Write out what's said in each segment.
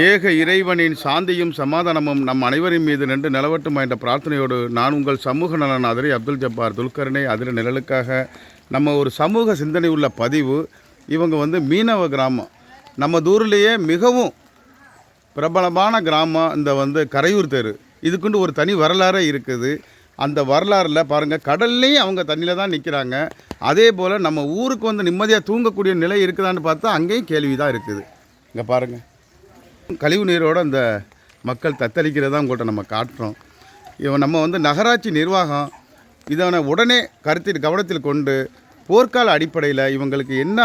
ஏக இறைவனின் சாந்தியும் சமாதானமும் நம் அனைவரின் மீது நின்று நிலவட்டுமா என்ற பிரார்த்தனையோடு நான் உங்கள் சமூக நலனாதிரி அப்துல் ஜப்பார் துல்கர்னே. அதில் நிழலுக்காக நம்ம ஒரு சமூக சிந்தனை உள்ள பதிவு. இவங்க மீனவ கிராமம், நம்ம தூரிலேயே மிகவும் பிரபலமான கிராமம் இந்த கரையூர் தெரு. இதுக்குண்டு ஒரு தனி வரலாறே இருக்குது. அந்த வரலாறில் பாருங்கள், கடல்லையும் அவங்க தண்ணியில் தான் நிற்கிறாங்க. அதே போல் நம்ம ஊருக்கு நிம்மதியாக தூங்கக்கூடிய நிலை இருக்குதான்னு பார்த்தா அங்கேயும் கேள்வி தான் இருக்குது. இங்கே பாருங்கள், கழிவு நீரோடு அந்த மக்கள் தத்தளிக்கிறதா உங்கள்கிட்ட நம்ம காட்டுறோம். நம்ம நகராட்சி நிர்வாகம் இதனை உடனே கவனத்தில் கொண்டு போர்க்கால அடிப்படையில் இவங்களுக்கு என்ன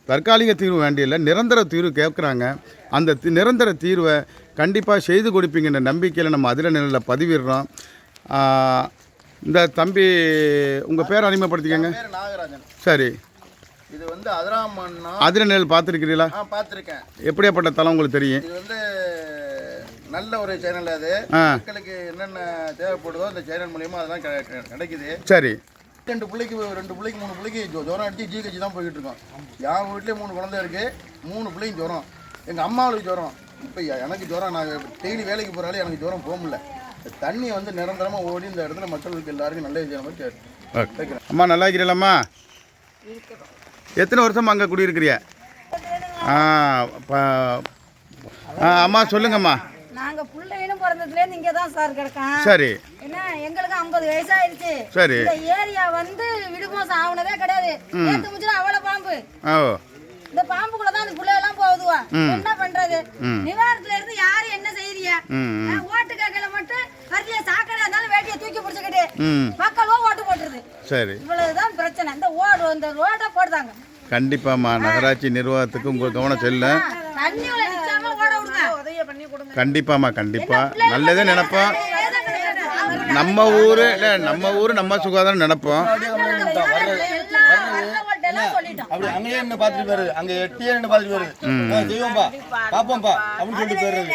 தற்காலிக தீர்வு வேண்டியில்லை, நிரந்தர தீர்வு கேட்குறாங்க. அந்த நிரந்தர தீர்வை கண்டிப்பாக செய்து கொடுப்பீங்கன்ற நம்பிக்கையில் நம்ம அதில் நிலையில் பதிவிடுறோம். இந்த தம்பி உங்கள் பேர் அறிமுகப்படுத்திக்கங்க. நாகராஜன். சரி, இது அதிராமன்னா அதிரநெல் பார்த்துருக்கிறீங்களா? பார்த்துருக்கேன். எப்படியாப்பட்ட தளம் உங்களுக்கு தெரியும்? இது நல்ல ஒரு சேனல். அது மக்களுக்கு என்னென்ன தேவைப்படுதோ அந்த சேனல் மூலியமாக அதெல்லாம் கிடைக்குது. சரி, 2 பிள்ளைக்கு 3 பிள்ளைக்கு ஜுரம் அடிச்சு ஜிஹெச் தான் போய்கிட்டு இருக்கோம். என் வீட்லேயே 3 குழந்தை இருக்குது. 3 பிள்ளைங்க ஜுரம். எங்கள் அம்மாவுக்கு ஜுரம். இப்போ எனக்கு ஜுரம். நான் டெய்லி வேலைக்கு போகிறாலே எனக்கு ஜுரம் போக முடியல. தண்ணி நிரந்தரமாக ஓடி இந்த இடத்துல மக்களுக்கு எல்லாருக்கும் நல்ல செய்யற மாதிரி கேட்குறேன். அம்மா நல்லா இருக்கிறீங்களம்மா? எத்தனை வருஷமா அங்கே குடியிருக்கிறிய? அம்மா சொல்லுங்கம்மா. நாங்க புள்ளையும் பிறந்ததுலேருந்து இங்கே தான் சார் கிடக்கோம். சரி, என்ன எங்களுக்கு 50 வயசாயிருச்சு. சரி, இந்த ஏரியா விடுமோசம் ஆகுனதே கிடையாது. நேற்று முடிஞ்சா அவ்வளோ பாம்பு. இந்த பாம்புக்குள்ள தான் அந்த பிள்ளையெல்லாம் போகுதுவா. என்ன பண்றது? நிவாரணத்துல இருந்து யாரும் என்ன செய்யறியா? ஓட்டு கேட்கல மட்டும் கருதிய சாக்கடை இருந்தாலும் வேட்டியை தூக்கி பிடிச்சிக்கிட்டு மக்களும் ஓட்டு போட்டுருது. சரி, இவ்வளவுதான் பிரச்சனை. இந்த ரோட்டை போடுறாங்க. கண்டிப்பாம்மா நகராட்சி நிர்வாகத்துக்கு உங்கள் கவனம் செல்லும். தண்ணியோட நிற்காம ஓட விடுங்க. உதவி பண்ணி கொடுங்க. கண்டிப்பாம்மா, கண்டிப்பாக நல்லதே நினைப்போம். நம்ம ஊர் இல்லை, நம்ம ஊர் நம்ம சுகாதாரம் நினைப்போம். அப்படி அங்கேயே என்ன பார்த்துட்டு போயிருது, அங்கே எட்டியே என்ன பார்த்துட்டு போயிருது. செய்வோம்பா பார்ப்போம்பா அப்படின்னு சொல்லிட்டு போயிருது.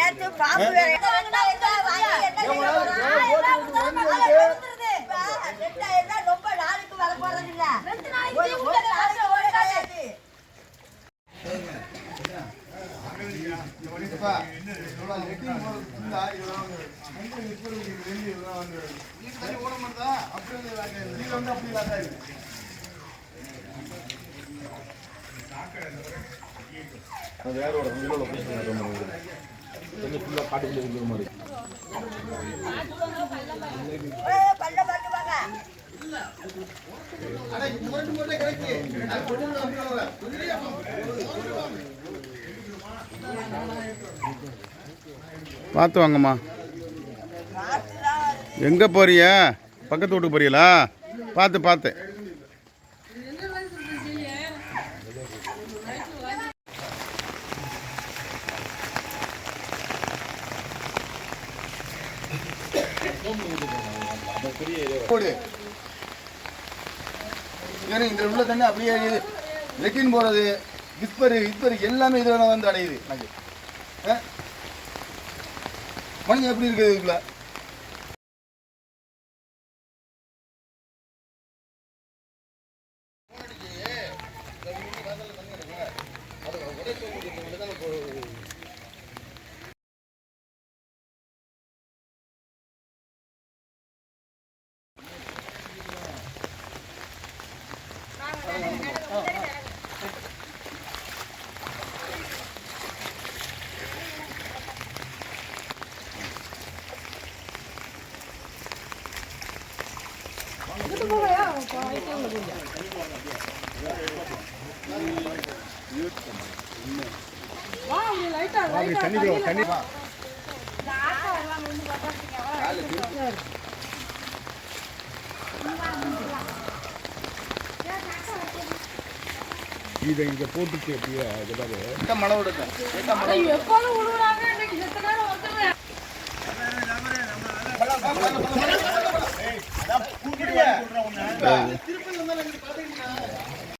பார்த்து வாங்கம்மா. எங்கே போறிய? பக்கத்து வீட்டுக்கு போறீங்களா? பார்த்து பார்த்து. இந்த உள்ள தண்ணி அப்படியே லெட்டின் போறது, விஸ்பரு எல்லாமே இதில் அடையுது. மனிதன் எப்படி இருக்குது இதுக்குள்ள? இதை போட்டுட்டு மழை விடுங்க.